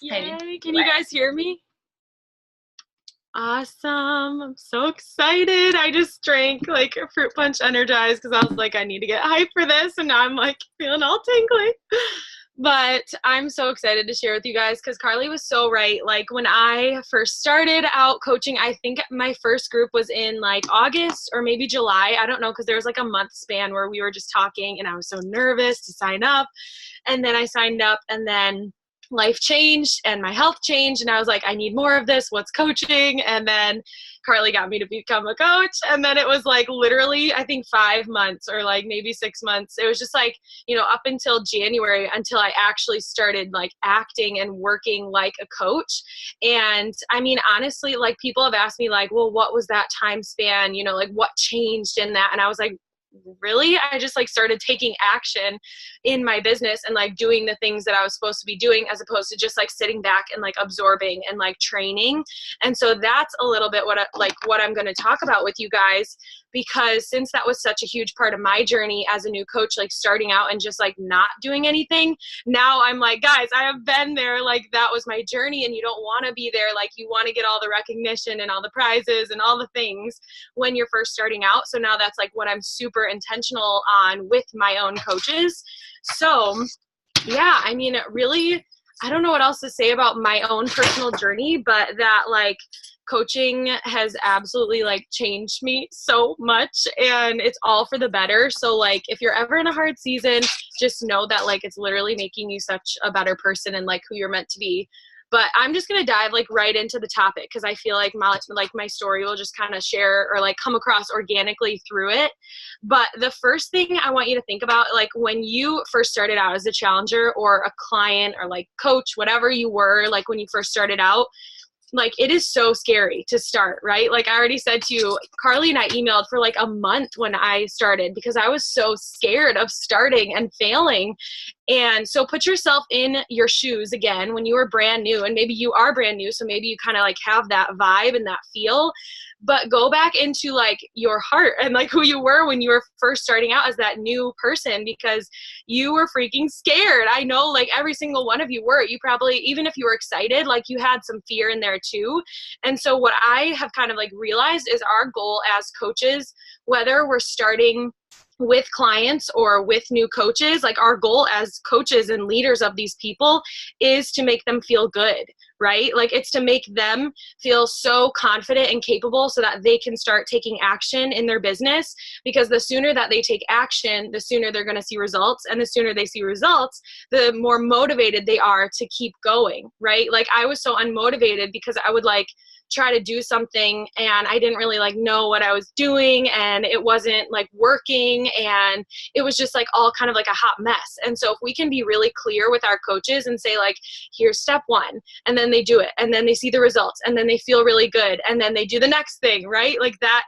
Yay! Can you guys hear me? Awesome. I'm so excited. I just drank like a fruit punch energized because I was like, I need to get hyped for this. And now I'm like feeling all tingly. But I'm so excited to share with you guys because Carly was so right. Like when I first started out coaching, I think my first group was in like August or maybe July. I don't know, because there was like a month span where we were just talking and I was so nervous to sign up. And then I signed up and then life changed and my health changed and I was like, I need more of this. What's coaching? And then Carly got me to become a coach. And then it was like literally, I think 5 months or like maybe 6 months. It was just like, you know, up until January until I actually started like acting and working like a coach. And I mean, honestly, like people have asked me like, well, what was that time span? You know, like what changed in that? And I was like, really? I just like started taking action in my business and like doing the things that I was supposed to be doing as opposed to just like sitting back and like absorbing and like training. And so that's a little bit what I'm going to talk about with you guys, because since that was such a huge part of my journey as a new coach, like starting out and just like not doing anything, now I'm like, guys, I have been there. Like that was my journey and you don't want to be there. Like you want to get all the recognition and all the prizes and all the things when you're first starting out. So now that's like what I'm super intentional on with my own coaches. So yeah, I mean, really, I don't know what else to say about my own personal journey, but that like coaching has absolutely like changed me so much and it's all for the better. So like if you're ever in a hard season, just know that like it's literally making you such a better person and like who you're meant to be. But I'm just going to dive like right into the topic because I feel like my story will just kind of share or like come across organically through it. But the first thing I want you to think about, like when you first started out as a challenger or a client or like coach, whatever you were, like when you first started out, like it is so scary to start, right? Like I already said to you, Carly and I emailed for like a month when I started because I was so scared of starting and failing. And so put yourself in your shoes again when you were brand new, and maybe you are brand new, so maybe you kind of like have that vibe and that feel, but go back into like your heart and like who you were when you were first starting out as that new person, because you were freaking scared. I know like every single one of you were. You probably, even if you were excited, like you had some fear in there too. And so what I have kind of like realized is our goal as coaches, whether we're starting with clients or with new coaches, like our goal as coaches and leaders of these people is to make them feel good, right? Like it's to make them feel so confident and capable so that they can start taking action in their business, because the sooner that they take action, the sooner they're going to see results, and the sooner they see results, the more motivated they are to keep going, right? Like I was so unmotivated because I would like try to do something and I didn't really like know what I was doing and it wasn't like working and it was just like all kind of like a hot mess. And so if we can be really clear with our coaches and say like, here's step one, and then they do it and then they see the results and then they feel really good and then they do the next thing, right? Like that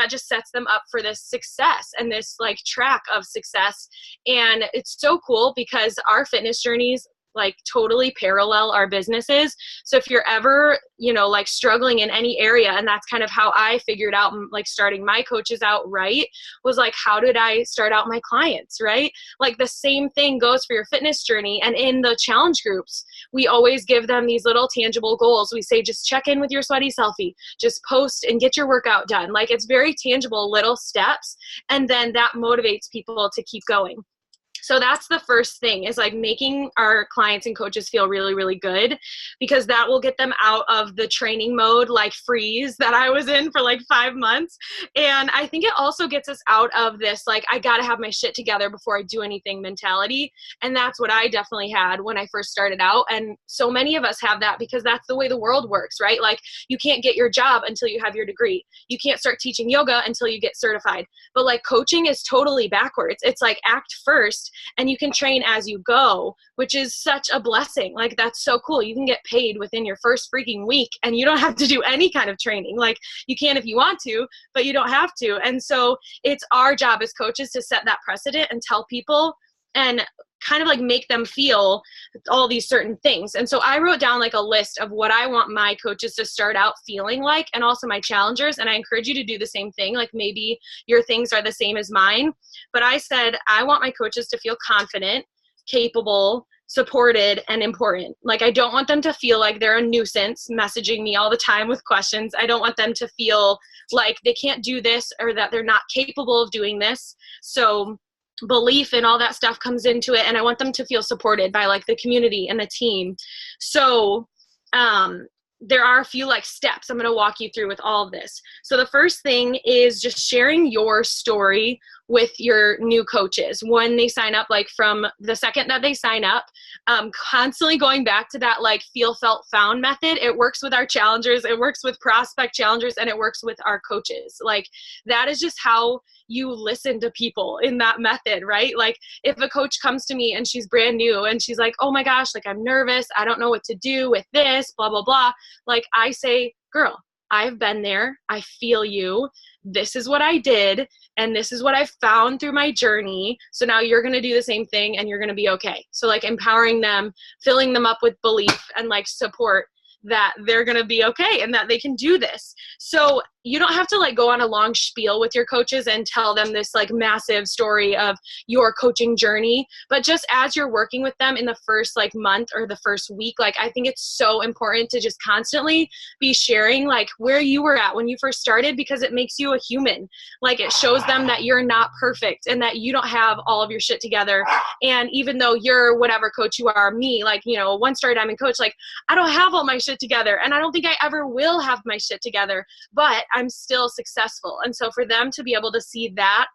just sets them up for this success and this like track of success. And it's so cool because our fitness journeys like totally parallel our businesses. So if you're ever, you know, like struggling in any area, and that's kind of how I figured out like starting my coaches out right, was like, how did I start out my clients, right? Like the same thing goes for your fitness journey. And in the challenge groups, we always give them these little tangible goals. We say, just check in with your sweaty selfie, just post and get your workout done. Like it's very tangible little steps. And then that motivates people to keep going. So that's the first thing, is like making our clients and coaches feel really, really good, because that will get them out of the training mode, like freeze that I was in for like 5 months. And I think it also gets us out of this, like, I got to have my shit together before I do anything mentality. And that's what I definitely had when I first started out. And so many of us have that because that's the way the world works, right? Like you can't get your job until you have your degree. You can't start teaching yoga until you get certified. But like coaching is totally backwards. It's like act first and you can train as you go, which is such a blessing. Like that's so cool. You can get paid within your first freaking week and you don't have to do any kind of training. Like you can if you want to, but you don't have to. And so it's our job as coaches to set that precedent and tell people and kind of like make them feel all these certain things. And so I wrote down like a list of what I want my coaches to start out feeling like, and also my challengers. And I encourage you to do the same thing. Like maybe your things are the same as mine, but I said, I want my coaches to feel confident, capable, supported and important. Like, I don't want them to feel like they're a nuisance messaging me all the time with questions. I don't want them to feel like they can't do this or that they're not capable of doing this. So belief and all that stuff comes into it. And I want them to feel supported by like the community and the team. So, there are a few like steps I'm going to walk you through with all of this. So the first thing is just sharing your story with your new coaches when they sign up, like from the second that they sign up, constantly going back to that like feel, felt, found method. It works with our challengers, it works with prospect challengers, and it works with our coaches. Like, that is just how you listen to people in that method, right? Like, if a coach comes to me and she's brand new and she's like, oh my gosh, like I'm nervous, I don't know what to do with this, blah, blah, blah. Like, I say, girl, I've been there. I feel you. This is what I did. And this is what I found through my journey. So now you're going to do the same thing and you're going to be okay. So like empowering them, filling them up with belief and like support that they're going to be okay and that they can do this. So you don't have to like go on a long spiel with your coaches and tell them this like massive story of your coaching journey. But just as you're working with them in the first like month or the first week, like I think it's so important to just constantly be sharing like where you were at when you first started, because it makes you a human. Like, it shows them that you're not perfect and that you don't have all of your shit together. And even though you're whatever coach you are, me, like, you know, one story diamond coach, like I don't have all my shit together and I don't think I ever will have my shit together, but I'm still successful. And so for them to be able to see that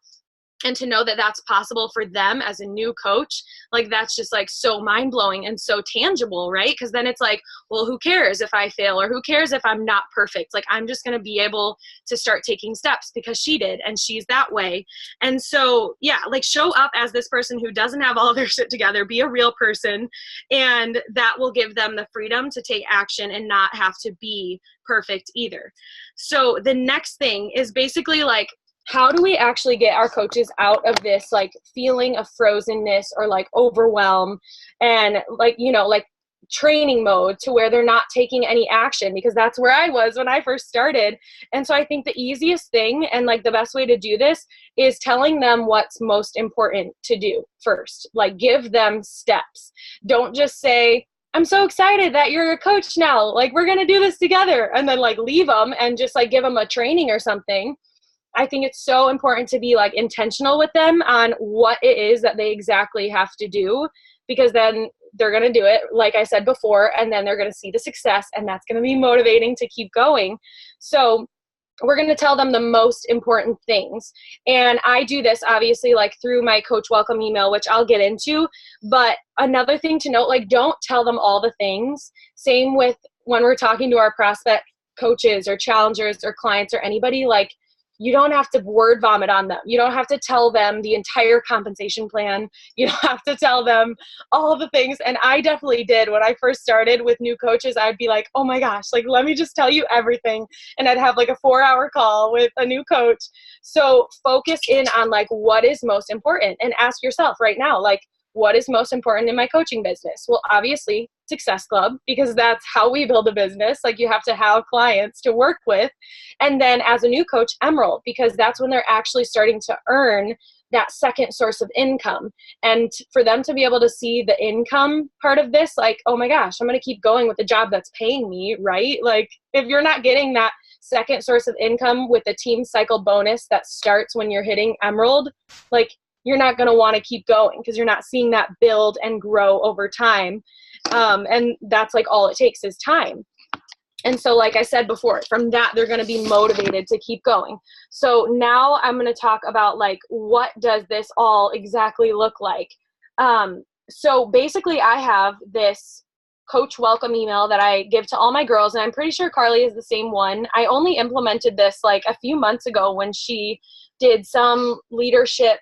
and to know that that's possible for them as a new coach, like that's just like so mind-blowing and so tangible, right? Because then it's like, well, who cares if I fail, or who cares if I'm not perfect? Like, I'm just going to be able to start taking steps because she did and she's that way. And so, yeah, like show up as this person who doesn't have all of their shit together, be a real person, and that will give them the freedom to take action and not have to be perfect either. So the next thing is basically like, how do we actually get our coaches out of this like feeling of frozenness or like overwhelm and like, you know, like training mode to where they're not taking any action? Because that's where I was when I first started. And so I think the easiest thing and like the best way to do this is telling them what's most important to do first. Like, give them steps. Don't just say, I'm so excited that you're a coach now, like we're going to do this together, and then like leave them and just like give them a training or something. I think it's so important to be like intentional with them on what it is that they exactly have to do, because then they're going to do it, like I said before, and then they're going to see the success, and that's going to be motivating to keep going. So we're going to tell them the most important things. And I do this obviously like through my coach welcome email, which I'll get into. But another thing to note, like, don't tell them all the things. Same with when we're talking to our prospect coaches or challengers or clients or anybody, like, you don't have to word vomit on them. You don't have to tell them the entire compensation plan. You don't have to tell them all of the things. And I definitely did. When I first started with new coaches, I'd be like, oh my gosh, like, let me just tell you everything. And I'd have like a 4-hour call with a new coach. So focus in on like what is most important, and ask yourself right now, like, what is most important in my coaching business? Well, obviously Success Club, because that's how we build a business. Like, you have to have clients to work with. And then as a new coach, Emerald, because that's when they're actually starting to earn that second source of income. And for them to be able to see the income part of this, like, oh my gosh, I'm going to keep going with the job that's paying me, right? Like, if you're not getting that second source of income with the team cycle bonus that starts when you're hitting Emerald, like, you're not going to want to keep going because you're not seeing that build and grow over time. And that's like all it takes is time. And so, like I said before, from that, they're going to be motivated to keep going. So now I'm going to talk about like, what does this all exactly look like? So basically I have this coach welcome email that I give to all my girls, and I'm pretty sure Carly is the same one. I only implemented this like a few months ago when she did some leadership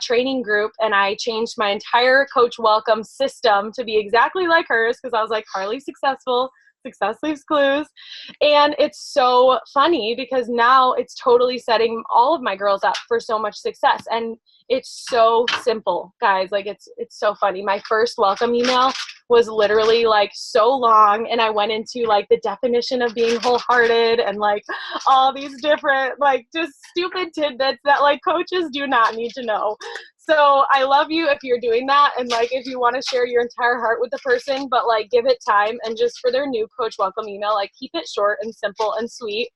training group, and I changed my entire coach welcome system to be exactly like hers, because I was like, Carly's successful, success leaves clues. And it's so funny because now it's totally setting all of my girls up for so much success. And it's so simple, guys. Like, it's so funny. My first welcome email was literally like so long, and I went into like the definition of being wholehearted and like all these different like just stupid tidbits that like coaches do not need to know. So I love you if you're doing that. And like, if you want to share your entire heart with the person, but like give it time, and just for their new coach welcome email, like keep it short and simple and sweet,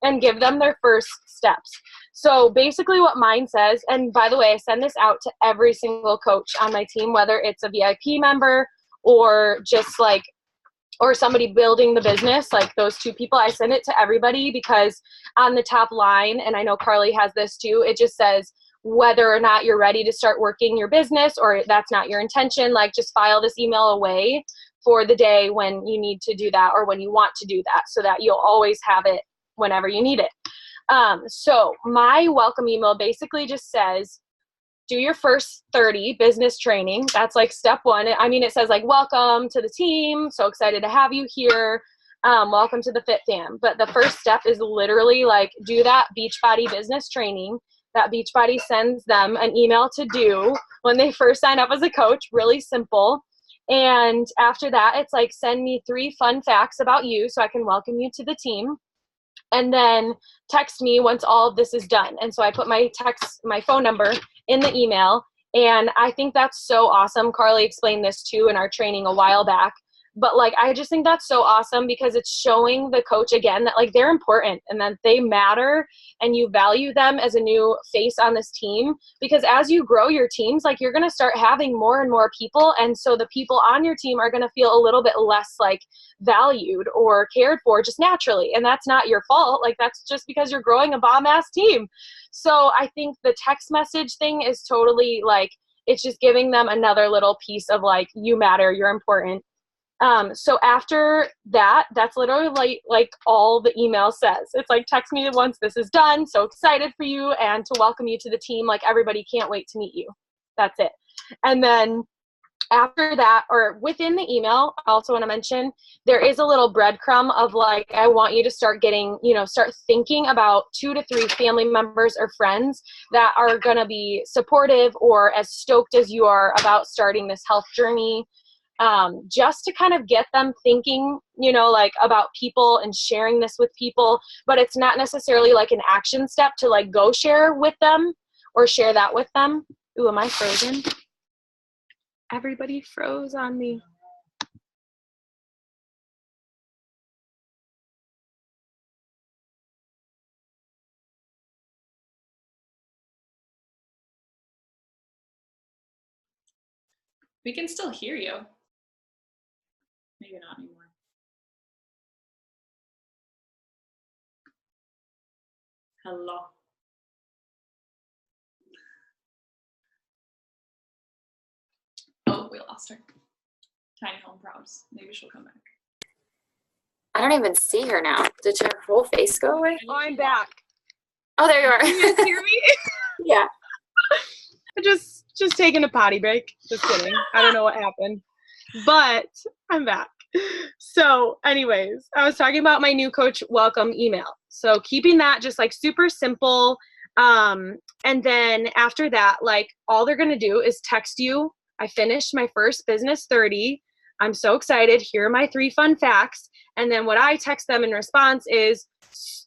and give them their first steps. So basically what mine says, and by the way, I send this out to every single coach on my team, whether it's a VIP member or just like, or somebody building the business, like those two people, I send it to everybody, because on the top line, and I know Carly has this too, it just says, whether or not you're ready to start working your business or that's not your intention, like just file this email away for the day when you need to do that or when you want to do that, so that you'll always have it whenever you need it. So my welcome email basically just says, do your first 30 business training. That's like step one. I mean, it says like, welcome to the team. So excited to have you here. Welcome to the Fit Fam. But the first step is literally like, do that Beachbody business training. That Beachbody sends them an email to do when they first sign up as a coach. Really simple. And after that, it's like, send me 3 fun facts about you so I can welcome you to the team. And then text me once all of this is done. And so I put my phone number in the email. And I think that's so awesome. Carly explained this too in our training a while back. But like, I just think that's so awesome, because it's showing the coach again that like they're important and that they matter, and you value them as a new face on this team. Because as you grow your teams, like you're going to start having more and more people. And so the people on your team are going to feel a little bit less like valued or cared for just naturally. And that's not your fault. Like that's just because you're growing a bomb ass team. So I think the text message thing is totally like, it's just giving them another little piece of like, you matter, you're important. So after that, that's literally like all the email says. It's like, text me once this is done. So excited for you and to welcome you to the team. Like everybody can't wait to meet you. That's it. And then after that, or within the email, I also want to mention, there is a little breadcrumb of like, I want you to start getting, start thinking about 2 to 3 family members or friends that are going to be supportive or as stoked as you are about starting this health journey. Just to kind of get them thinking, like about people and sharing this with people, but it's not necessarily like an action step to like go share with them or share that with them. Ooh, am I frozen? Everybody froze on me. We can still hear you. Maybe not anymore. Hello. Oh, we lost her. Tiny home props. Maybe she'll come back. I don't even see her now. Did her whole face go away? Oh, I'm back. Oh, there you are. Can you guys hear me? Yeah. Just taking a potty break. Just kidding. I don't know what happened, but I'm back. So anyways, I was talking about my new coach welcome email. So keeping that just like super simple. And then after that, like all they're going to do is text you. I finished my first business 30. I'm so excited. Here are my 3 fun facts. And then what I text them in response is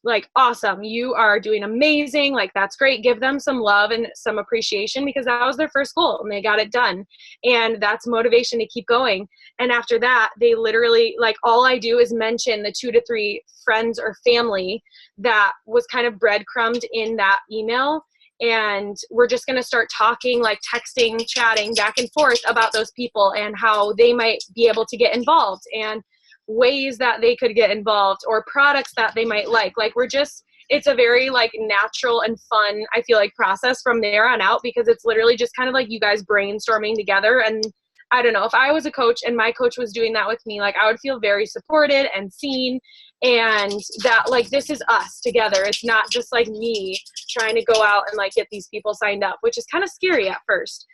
like, awesome, you are doing amazing. Like, that's great. Give them some love and some appreciation, because that was their first goal and they got it done. And that's motivation to keep going. And after that, they literally, like, all I do is mention the 2 to 3 friends or family that was kind of breadcrumbed in that email. And we're just going to start talking, like texting, chatting back and forth about those people and how they might be able to get involved and ways that they could get involved or products that they might like. Like we're just, it's a very like natural and fun, I feel like, process from there on out, because it's literally just kind of like you guys brainstorming together. And I don't know, if I was a coach and my coach was doing that with me, like I would feel very supported and seen, and that like this is us together. It's not just like me trying to go out and like get these people signed up, which is kind of scary at first.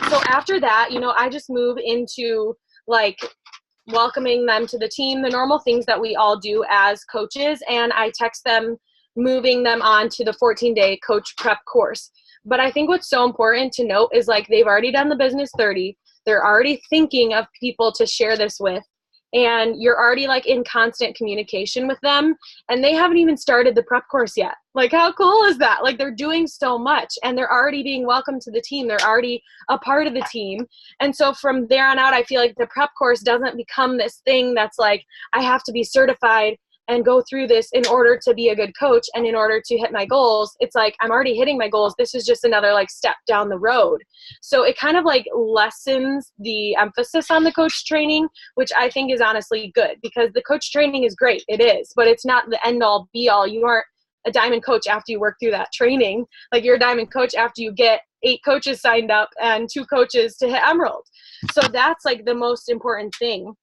So after that, I just move into like welcoming them to the team, the normal things that we all do as coaches, and I text them moving them on to the 14-day coach prep course. But I think what's so important to note is like they've already done the business 30. They're already thinking of people to share this with. and you're already like in constant communication with them, and they haven't even started the prep course yet. Like, how cool is that? Like, they're doing so much, and they're already being welcomed to the team. They're already a part of the team. And so from there on out, I feel like the prep course doesn't become this thing that's like, I have to be certified and go through this in order to be a good coach and in order to hit my goals. It's like, I'm already hitting my goals. This is just another like step down the road. So it kind of like lessens the emphasis on the coach training, which I think is honestly good, because the coach training is great. It is, but it's not the end all be all. You aren't a diamond coach after you work through that training. Like, you're a diamond coach after you get 8 coaches signed up and 2 coaches to hit emerald. So that's like the most important thing.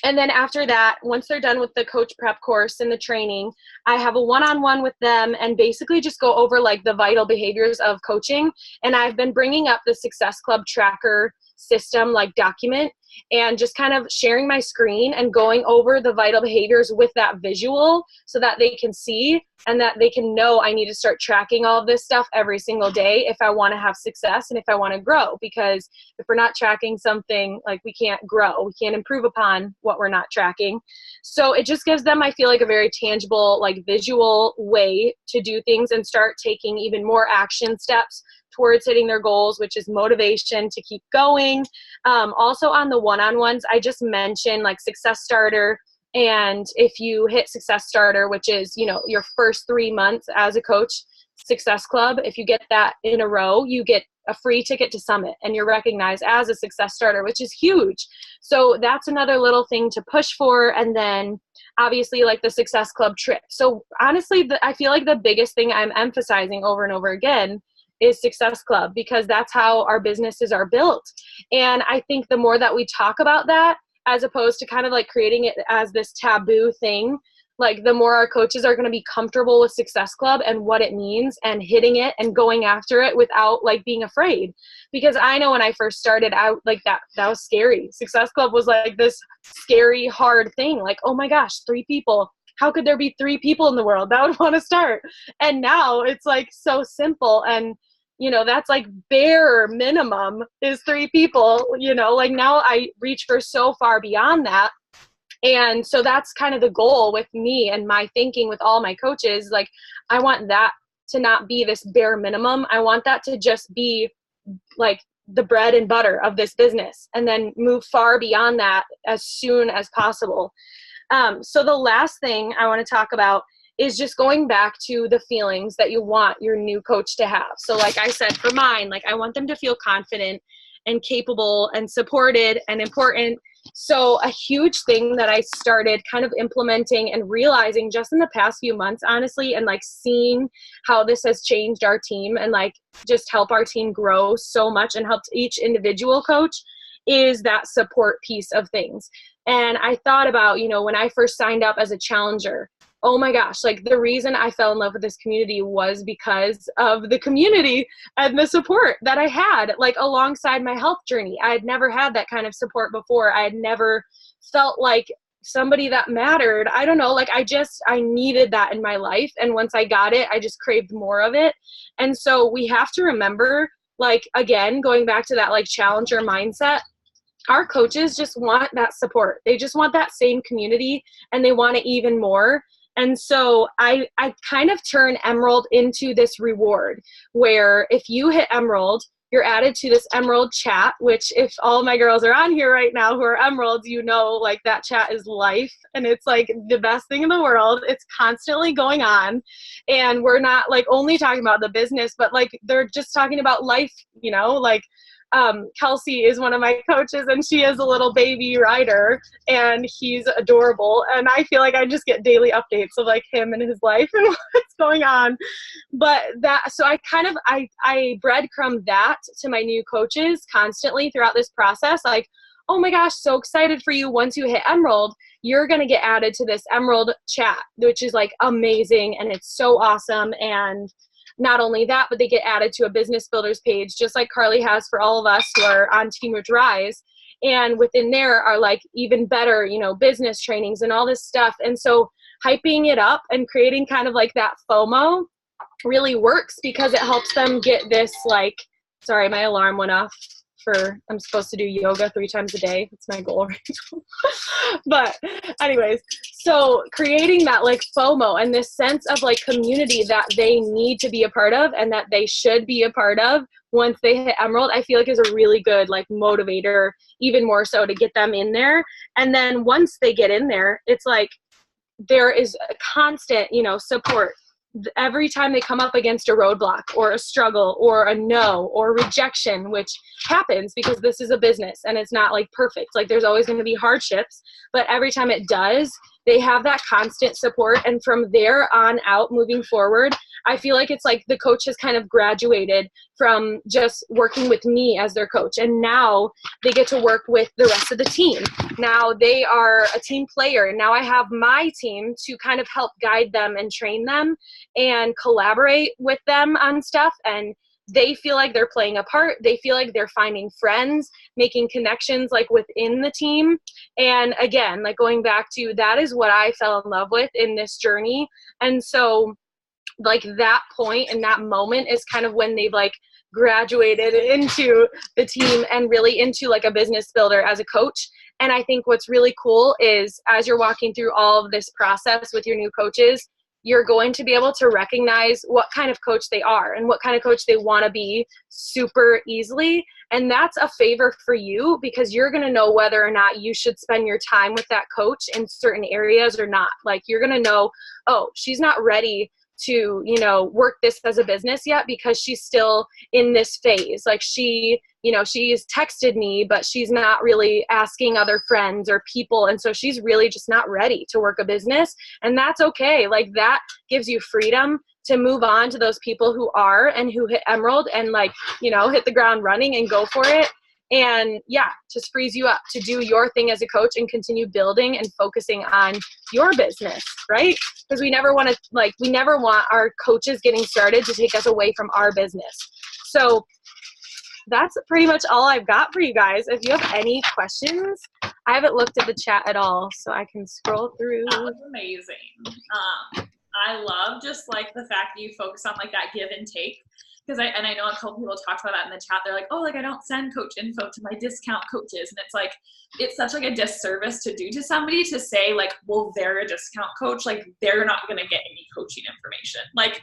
And then after that, once they're done with the coach prep course and the training, I have a one-on-one with them and basically just go over like the vital behaviors of coaching. And I've been bringing up the Success Club tracker system, like document, and just kind of sharing my screen and going over the vital behaviors with that visual so that they can see and that they can know I need to start tracking all of this stuff every single day if I want to have success and if I want to grow. Because if we're not tracking something, like, we can't grow. We can't improve upon what we're not tracking. So it just gives them, I feel like, a very tangible, like, visual way to do things and start taking even more action steps towards hitting their goals, which is motivation to keep going. Also on the one-on-ones, I just mentioned like Success Starter. And if you hit Success Starter, which is, you know, your first 3 months as a coach, Success Club, if you get that in a row, you get a free ticket to Summit and you're recognized as a Success Starter, which is huge. So that's another little thing to push for. And then obviously like the Success Club trip. So honestly, I feel like the biggest thing I'm emphasizing over and over again is Success Club, because that's how our businesses are built. And I think the more that we talk about that, as opposed to kind of like creating it as this taboo thing, like the more our coaches are going to be comfortable with Success Club and what it means and hitting it and going after it without like being afraid. Because I know when I first started out, like that was scary. Success Club was like this scary, hard thing. Like, oh my gosh, 3 people. How could there be 3 people in the world that would want to start? And now it's like so simple. And you know, that's like bare minimum is 3 people, you know, like now I reach for so far beyond that. And so that's kind of the goal with me and my thinking with all my coaches. Like, I want that to not be this bare minimum. I want that to just be like the bread and butter of this business, and then move far beyond that as soon as possible. So the last thing I want to talk about is just going back to the feelings that you want your new coach to have. So like I said, for mine, like I want them to feel confident and capable and supported and important. So a huge thing that I started kind of implementing and realizing just in the past few months, honestly, and like seeing how this has changed our team and like just help our team grow so much and helped each individual coach, is that support piece of things. And I thought about, you know, when I first signed up as a challenger, oh my gosh, like the reason I fell in love with this community was because of the community and the support that I had, like alongside my health journey. I had never had that kind of support before. I had never felt like somebody that mattered. I don't know, like I needed that in my life. And once I got it, I just craved more of it. And so we have to remember, like, again, going back to that like challenger mindset, our coaches just want that support. They just want that same community and they want it even more. And so I kind of turn Emerald into this reward where if you hit Emerald, you're added to this Emerald chat, which if all my girls are on here right now who are Emeralds, you know, like that chat is life. And it's like the best thing in the world. It's constantly going on. And we're not like only talking about the business, but like they're just talking about life, you know, like Kelsey is one of my coaches and she is a little baby rider and he's adorable. And I feel like I just get daily updates of like him and his life and what's going on. But that, so I kind of, I breadcrumb that to my new coaches constantly throughout this process. Like, oh my gosh, so excited for you. Once you hit Emerald, you're going to get added to this Emerald chat, which is like amazing. And it's so awesome. And not only that, but they get added to a business builders page, just like Carly has for all of us who are on Team Rich Rise. And within there are like even better, you know, business trainings and all this stuff. And so hyping it up and creating kind of like that FOMO really works because it helps them get this like, sorry, my alarm went off I'm supposed to do yoga 3 times a day. That's my goal right now. But anyways, so creating that like FOMO and this sense of like community that they need to be a part of and that they should be a part of once they hit Emerald, I feel like is a really good like motivator, even more so to get them in there. And then once they get in there, it's like there is a constant, support. Every time they come up against a roadblock or a struggle or a no or rejection, which happens because this is a business and it's not like perfect. Like there's always going to be hardships, but every time it does, they have that constant support. And from there on out moving forward, I feel like it's like the coach has kind of graduated from just working with me as their coach. And now they get to work with the rest of the team. Now they are a team player. And now I have my team to kind of help guide them and train them and collaborate with them on stuff. And they feel like they're playing a part. They feel like they're finding friends, making connections like within the team. And again, like going back to that is what I fell in love with in this journey. And so like that point and that moment is kind of when they've like graduated into the team and really into like a business builder as a coach. And I think what's really cool is as you're walking through all of this process with your new coaches, you're going to be able to recognize what kind of coach they are and what kind of coach they want to be super easily. And that's a favor for you because you're going to know whether or not you should spend your time with that coach in certain areas or not. Like you're going to know, oh, she's not ready to, work this as a business yet because she's still in this phase. Like she's texted me, but she's not really asking other friends or people. And so she's really just not ready to work a business. And that's okay. Like that gives you freedom to move on to those people who are and who hit Emerald and like, hit the ground running and go for it. And yeah, just frees you up to do your thing as a coach and continue building and focusing on your business, right? Because we never want our coaches getting started to take us away from our business. So that's pretty much all I've got for you guys. If you have any questions, I haven't looked at the chat at all, so I can scroll through. That was amazing. I love just like the fact that you focus on like that give and take. Because I know a couple people talked about that in the chat. They're like, oh, like I don't send coach info to my discount coaches. And it's like, it's such like a disservice to do to somebody to say like, well, they're a discount coach. Like they're not going to get any coaching information. Like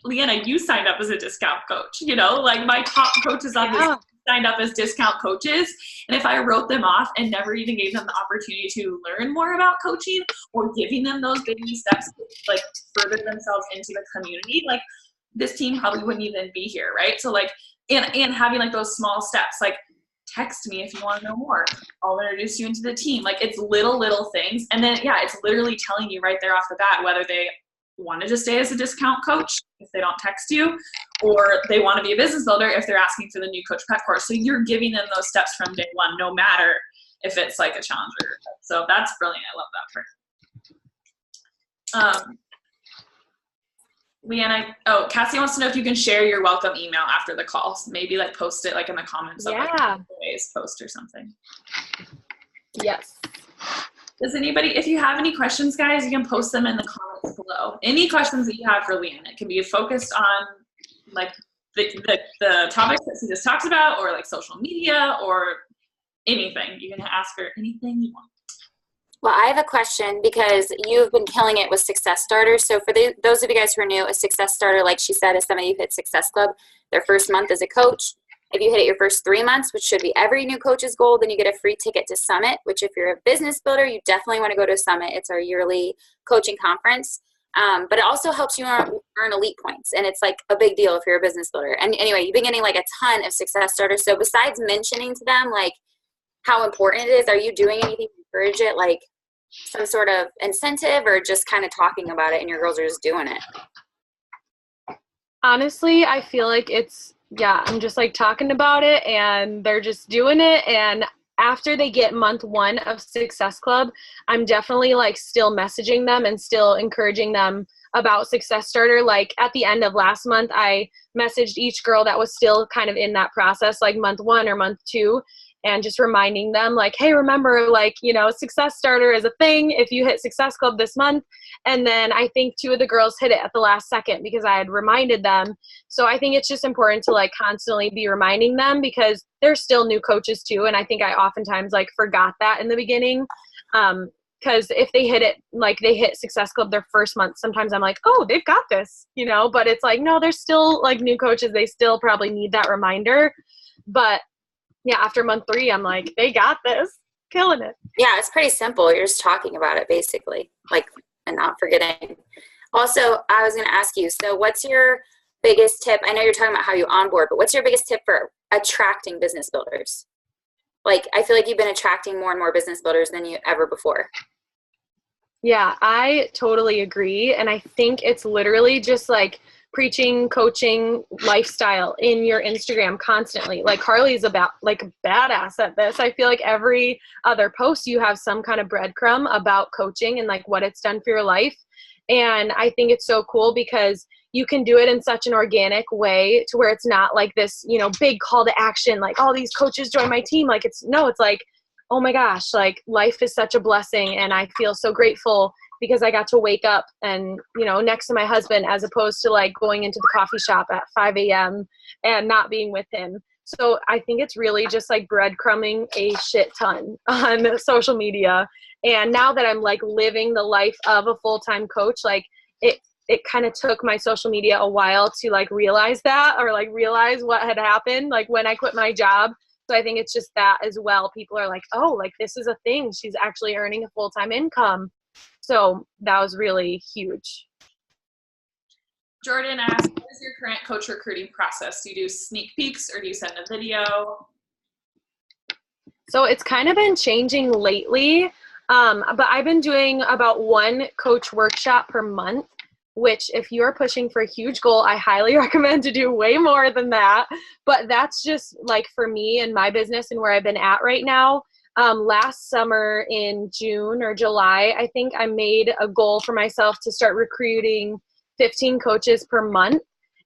Leanna, you signed up as a discount coach, like my top coaches on this signed up as discount coaches. And if I wrote them off and never even gave them the opportunity to learn more about coaching or giving them those baby steps, to, like further themselves into the community, like this team probably wouldn't even be here, right? So like, and having like those small steps, like text me if you want to know more. I'll introduce you into the team. Like it's little things. And then, yeah, it's literally telling you right there off the bat whether they wanted to stay as a discount coach if they don't text you, or they want to be a business builder if they're asking for the new coach prep course. So you're giving them those steps from day one, no matter if it's like a challenger. So that's brilliant. I love that part. Leanna, Cassie wants to know if you can share your welcome email after the call. So maybe like post it like in the comments of like today's post or something. Yes. Does anybody, if you have any questions, guys, you can post them in the comments below. Any questions that you have for Leanna, it can be focused on like the topics that she just talked about, or like social media or anything. You can ask her anything you want. Well, I have a question because you've been killing it with Success Starters. So for those of you guys who are new, a Success Starter, like she said, is somebody who hit Success Club their first month as a coach. If you hit it your first 3 months, which should be every new coach's goal, then you get a free ticket to Summit, which if you're a business builder, you definitely want to go to Summit. It's our yearly coaching conference. But it also helps you earn elite points. And it's like a big deal if you're a business builder. And anyway, you've been getting like a ton of Success Starters. So besides mentioning to them like how important it is, are you doing anything to encourage it, like some sort of incentive, or just kind of talking about it and your girls are just doing it? Honestly, I feel like I'm just like talking about it and they're just doing it. And after they get month 1 of Success Club, I'm definitely like still messaging them and still encouraging them about Success Starter. Like at the end of last month, I messaged each girl that was still kind of in that process, like month 1 or month 2. and just reminding them like, hey, remember, like, you know, Success Starter is a thing if you hit Success Club this month. And then I think 2 of the girls hit it at the last second because I had reminded them. So I think it's just important to like constantly be reminding them because they're still new coaches too. And I think I oftentimes like forgot that in the beginning. Because if they hit it, like they hit Success Club their first month, sometimes I'm like, oh, they've got this, you know, but it's like, no, they're still like new coaches. They still probably need that reminder. But yeah, after month 3, I'm like, they got this, killing it. Yeah, it's pretty simple. You're just talking about it basically, like, and not forgetting. Also, I was going to ask you, so what's your biggest tip? I know you're talking about how you onboard, but what's your biggest tip for attracting business builders? Like, I feel like you've been attracting more and more business builders than you ever before. Yeah, I totally agree. And I think it's literally just like preaching, coaching, lifestyle in your Instagram constantly. Like Carly's about like a badass at this. I feel like every other post you have some kind of breadcrumb about coaching and like what it's done for your life. And I think it's so cool because you can do it in such an organic way to where it's not like this, you know, big call to action, like all these coaches join my team. Like it's like, oh my gosh, like life is such a blessing. And I feel so grateful because I got to wake up and, you know, next to my husband, as opposed to like going into the coffee shop at 5 a.m. and not being with him. So I think it's really just like breadcrumbing a shit ton on social media. And now that I'm like living the life of a full-time coach, like it kind of took my social media a while to like realize that, or like realize what had happened, like when I quit my job. So I think it's just that as well. People are like, oh, like this is a thing. She's actually earning a full-time income. So that was really huge. Jordan asked, what is your current coach recruiting process? Do you do sneak peeks or do you send a video? So it's kind of been changing lately, but I've been doing about 1 coach workshop per month, which if you're pushing for a huge goal, I highly recommend to do way more than that. But that's just like for me and my business and where I've been at right now. Last summer in June or July, I think I made a goal for myself to start recruiting 15 coaches per month.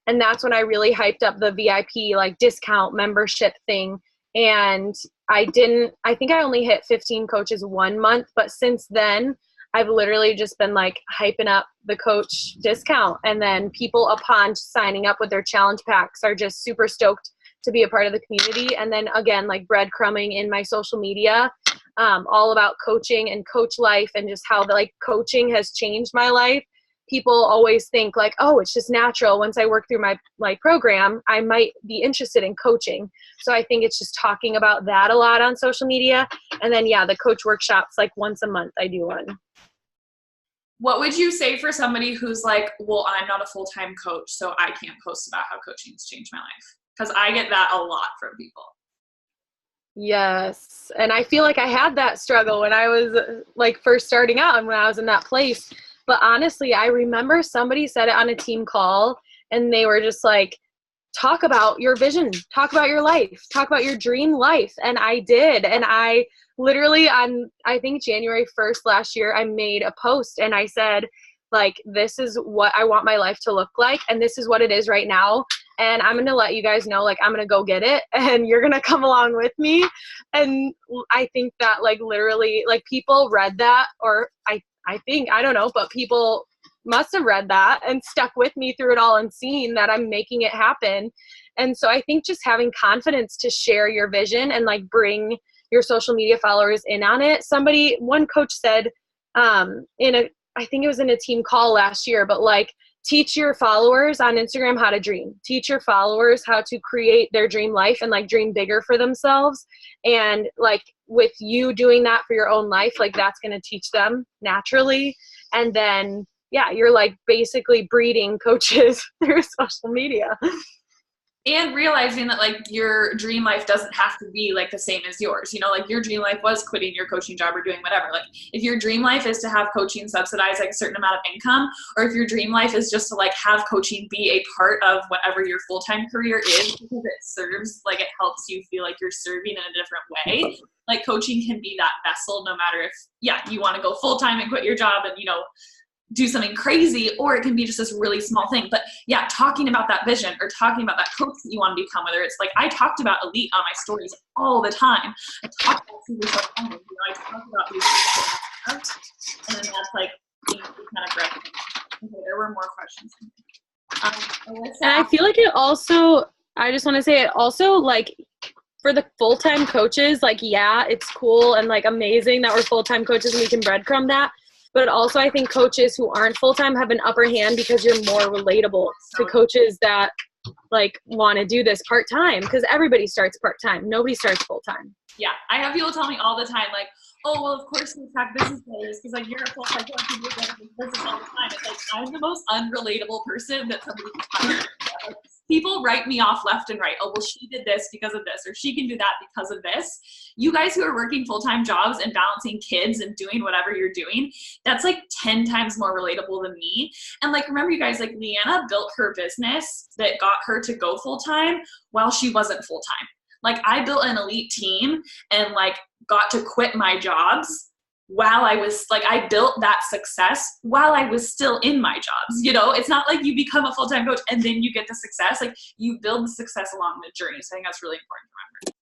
And that's when I really hyped up the VIP like discount membership thing. And I think I only hit 15 coaches 1 month, but since then I've literally just been like hyping up the coach discount. And then people upon signing up with their challenge packs are just super stoked to be a part of the community. And then again, like breadcrumbing in my social media, all about coaching and coach life and just how the like coaching has changed my life. People always think like, oh, it's just natural. Once I work through my program, I might be interested in coaching. So I think it's just talking about that a lot on social media. And then, yeah, the coach workshops, like once a month I do one. What would you say for somebody who's like, well, I'm not a full-time coach, so I can't post about how coaching's changed my life? Because I get that a lot from people. Yes. And I feel like I had that struggle when I was like first starting out and when I was in that place. But honestly, I remember somebody said it on a team call and they were just like, talk about your vision, talk about your life, talk about your dream life. And I did. And I literally on, I think January 1st last year, I made a post and I said, like, this is what I want my life to look like. And this is what it is right now. And I'm going to let you guys know, like, I'm going to go get it and you're going to come along with me. And I think that like literally like people read that, or I think, I don't know, but people must have read that and stuck with me through it all and seen that I'm making it happen. And so I think just having confidence to share your vision and like bring your social media followers in on it. One coach said I think it was in a team call last year, but like teach your followers on Instagram how to dream. Teach your followers how to create their dream life and like dream bigger for themselves. And like with you doing that for your own life, like that's going to teach them naturally. And then, yeah, you're like basically breeding coaches through social media. And realizing that like your dream life doesn't have to be like the same as yours. You know, like your dream life was quitting your coaching job or doing whatever. Like if your dream life is to have coaching subsidize like a certain amount of income, or if your dream life is just to like have coaching be a part of whatever your full-time career is, because it serves, like it helps you feel like you're serving in a different way. Like coaching can be that vessel no matter if, yeah, you want to go full-time and quit your job and, you know, do something crazy, or it can be just this really small thing. But yeah, talking about that vision or talking about that coach that you want to become, whether it's like, I talked about elite on my stories all the time. I talk about super self-funding, I talk about these things, and then that's like kind of grab. Okay, there were more questions. And I feel like it also, I just want to say it also, like, for the full-time coaches, like, yeah, it's cool and like amazing that we're full-time coaches and we can breadcrumb that. But also I think coaches who aren't full-time have an upper hand because you're more relatable to coaches that like want to do this part-time, because everybody starts part-time. Nobody starts full-time. Yeah, I have people tell me all the time, like, oh, well, of course you track business players because like you're a full-time coach and you're doing business all the time. It's like, I'm the most unrelatable person that somebody can talk to. Like, people write me off left and right. Oh, well, she did this because of this, or she can do that because of this. You guys who are working full-time jobs and balancing kids and doing whatever you're doing, that's like 10 times more relatable than me. And like, remember you guys, like Leanna built her business that got her to go full-time while she wasn't full-time. Like, I built an elite team and like got to quit my jobs while I was like, I built that success while I was still in my jobs. You know, it's not like you become a full-time coach and then you get the success. Like, you build the success along the journey. So I think that's really important to remember.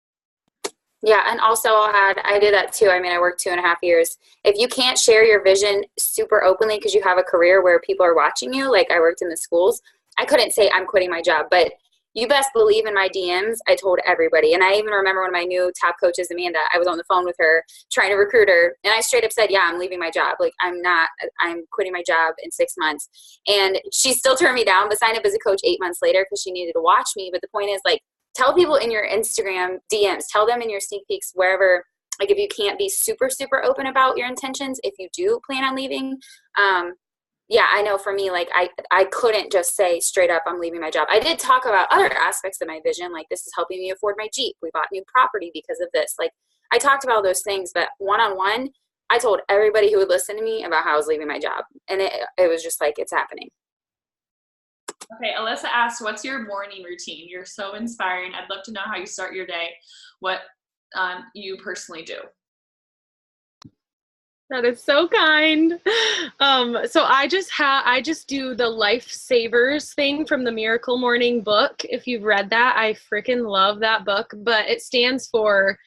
Yeah, and also I'll add, I did that too. I mean, I worked 2.5 years. If you can't share your vision super openly because you have a career where people are watching you, like I worked in the schools, I couldn't say I'm quitting my job, but you best believe in my DMs, I told everybody. And I even remember one of my new top coaches, Amanda, I was on the phone with her trying to recruit her. And I straight up said, yeah, I'm leaving my job. Like, I'm quitting my job in 6 months. And she still turned me down, but signed up as a coach 8 months later because she needed to watch me. But the point is, like, tell people in your Instagram DMs, tell them in your sneak peeks, wherever, like if you can't be super, super open about your intentions, if you do plan on leaving, yeah, I know for me, like I couldn't just say straight up, I'm leaving my job. I did talk about other aspects of my vision, like this is helping me afford my Jeep. We bought new property because of this. Like I talked about those things, but one-on-one, I told everybody who would listen to me about how I was leaving my job. And it was just like, it's happening. Okay, Alyssa asked, what's your morning routine? You're so inspiring. I'd love to know how you start your day, what you personally do. That is so kind. So I just do the Lifesavers thing from the Miracle Morning book. If you've read that, I freaking love that book, but it stands for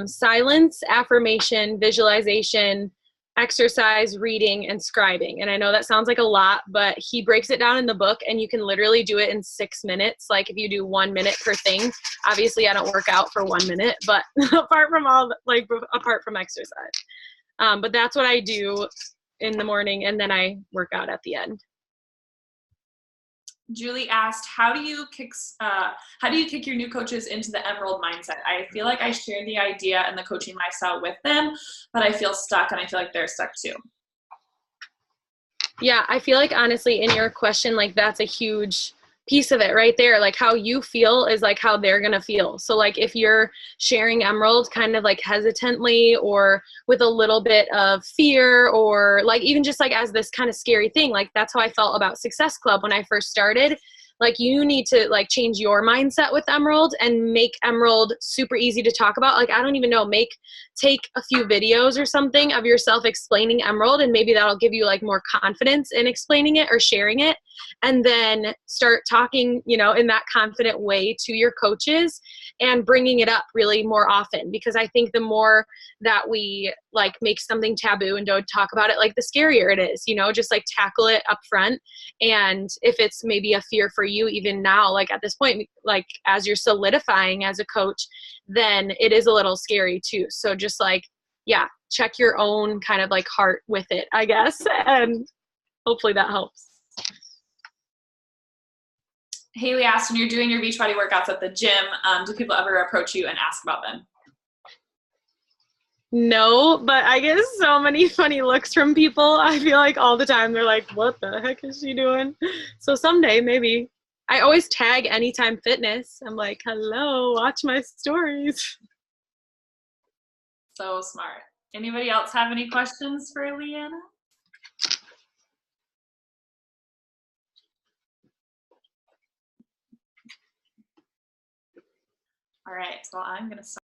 silence, affirmation, visualization, exercise, reading, and scribing. And I know that sounds like a lot, but he breaks it down in the book and you can literally do it in 6 minutes. Like if you do 1 minute per thing, obviously I don't work out for 1 minute, but apart from exercise. But that's what I do in the morning, and then I work out at the end. Julie asked, how do you kick your new coaches into the Emerald mindset? I feel like I share the idea and the coaching lifestyle with them, but I feel stuck, and I feel like they're stuck too. Yeah, I feel like honestly in your question, like that's a huge piece of it right there. Like how you feel is like how they're going to feel. So like if you're sharing Emerald kind of like hesitantly or with a little bit of fear or like even just like as this kind of scary thing, like that's how I felt about Success Club when I first started. Like you need to like change your mindset with Emerald and make Emerald super easy to talk about. Like, I don't even know, take a few videos or something of yourself explaining Emerald, and maybe that'll give you like more confidence in explaining it or sharing it. And then start talking, you know, in that confident way to your coaches and bringing it up really more often. Because I think the more that we like make something taboo and don't talk about it, like the scarier it is, you know, just like tackle it up front. And if it's maybe a fear for you even now, like at this point, like as you're solidifying as a coach, then it is a little scary too. So just like, yeah, check your own kind of like heart with it, I guess. And hopefully that helps. Haley asked, when you're doing your Beachbody workouts at the gym, do people ever approach you and ask about them? No, but I get so many funny looks from people. I feel like all the time they're like, what the heck is she doing? So someday, maybe. I always tag Anytime Fitness. I'm like, hello, watch my stories. So smart. Anybody else have any questions for Leanna? All right, so I'm going to stop.